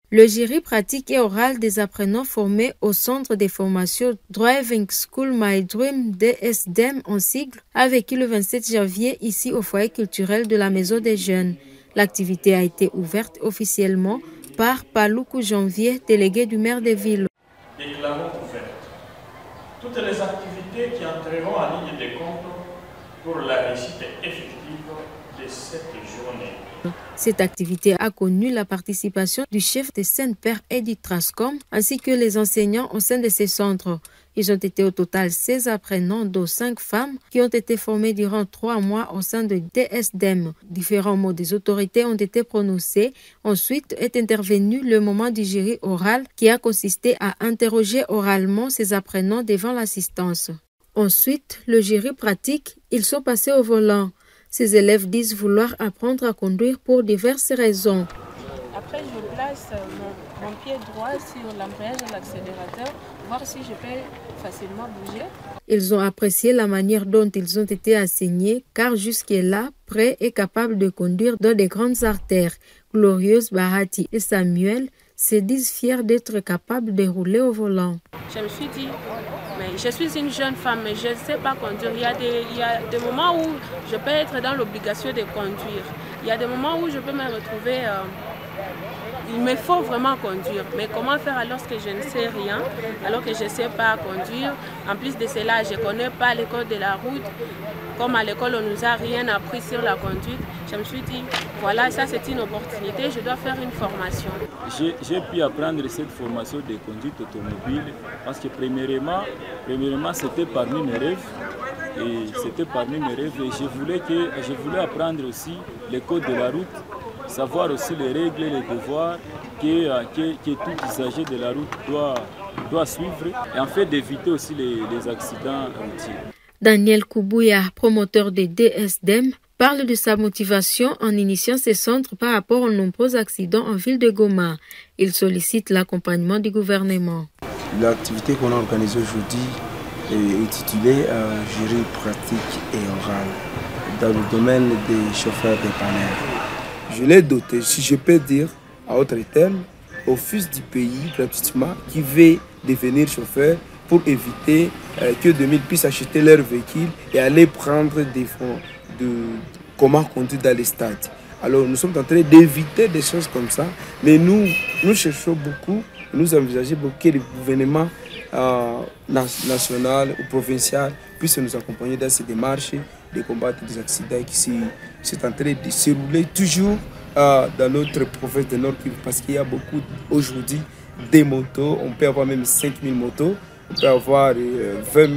Le jury pratique et oral des apprenants formés au centre de formation Driving School My Dream DSDEM en sigle a vécu le 27 janvier ici au foyer culturel de la Maison des Jeunes. L'activité a été ouverte officiellement par Paluku Janvier, délégué du maire de ville. Déclarons ouverte toutes les activités qui entreront en ligne de compte pour la réussite effective de cette journée. Cette activité a connu la participation du chef de Saint-Père Edith Trascom ainsi que les enseignants au sein de ces centres. Ils ont été au total 16 apprenants, dont 5 femmes, qui ont été formées durant 3 mois au sein de DSDEM. Différents mots des autorités ont été prononcés. Ensuite est intervenu le moment du jury oral qui a consisté à interroger oralement ces apprenants devant l'assistance. Ensuite, le jury pratique, ils sont passés au volant. Ces élèves disent vouloir apprendre à conduire pour diverses raisons. Après, je place mon pied droit sur l'embrayage de l'accélérateur, voir si je peux facilement bouger. Ils ont apprécié la manière dont ils ont été enseignés, car jusque-là, prêts et capables de conduire dans des grandes artères. Glorieuse, Bahati et Samuel se disent fiers d'être capables de rouler au volant. Je me suis dit, mais je suis une jeune femme, mais je ne sais pas conduire. Il y a des moments où je peux être dans l'obligation de conduire. Il y a des moments où je peux me retrouver... il me faut vraiment conduire. Mais comment faire alors que je ne sais rien, alors que je ne sais pas conduire? En plus de cela, je ne connais pas le code de la route. Comme à l'école, on ne nous a rien appris sur la conduite. Je me suis dit, voilà, ça c'est une opportunité, je dois faire une formation. J'ai pu apprendre cette formation de conduite automobile parce que premièrement c'était parmi mes rêves. Et c'était parmi mes rêves et je voulais apprendre aussi les codes de la route, savoir aussi les règles et les devoirs que tout usager de la route doit suivre et en fait d'éviter aussi les accidents routiers. Daniel Koubouya, promoteur de DSDEM, parle de sa motivation en initiant ces centres par rapport aux nombreux accidents en ville de Goma. Il sollicite l'accompagnement du gouvernement. L'activité qu'on a organisée aujourd'hui est intitulée Jury pratique et oral dans le domaine des chauffeurs dépanneurs. Je l'ai doté, si je peux dire, à autre terme, au fils du pays gratuitement qui veut devenir chauffeur pour éviter que 2000 puissent acheter leur véhicule et aller prendre des fonds de comment conduire dans les stades. Alors nous sommes en train d'éviter des choses comme ça, mais nous cherchons beaucoup, nous envisageons beaucoup que le gouvernement national ou provincial puisse nous accompagner dans ces démarches de combattre des accidents qui sont en train de se rouler toujours dans notre province de Nord Kivu parce qu'il y a beaucoup aujourd'hui des motos, on peut avoir même 5000 motos, on peut avoir 20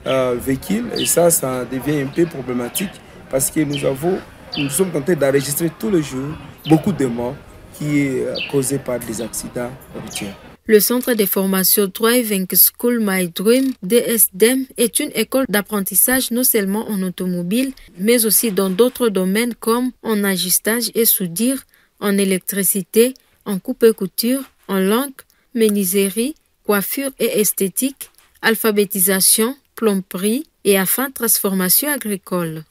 000 véhicules et ça devient un peu problématique parce que nous sommes en train d'enregistrer tous les jours beaucoup de morts qui est causé par des accidents routiers. Le centre de formation Driving School My Dream DSDEM est une école d'apprentissage non seulement en automobile, mais aussi dans d'autres domaines comme en ajustage et soudure, en électricité, en coupe et couture, en langue, menuiserie, coiffure et esthétique, alphabétisation, plomberie et enfin transformation agricole.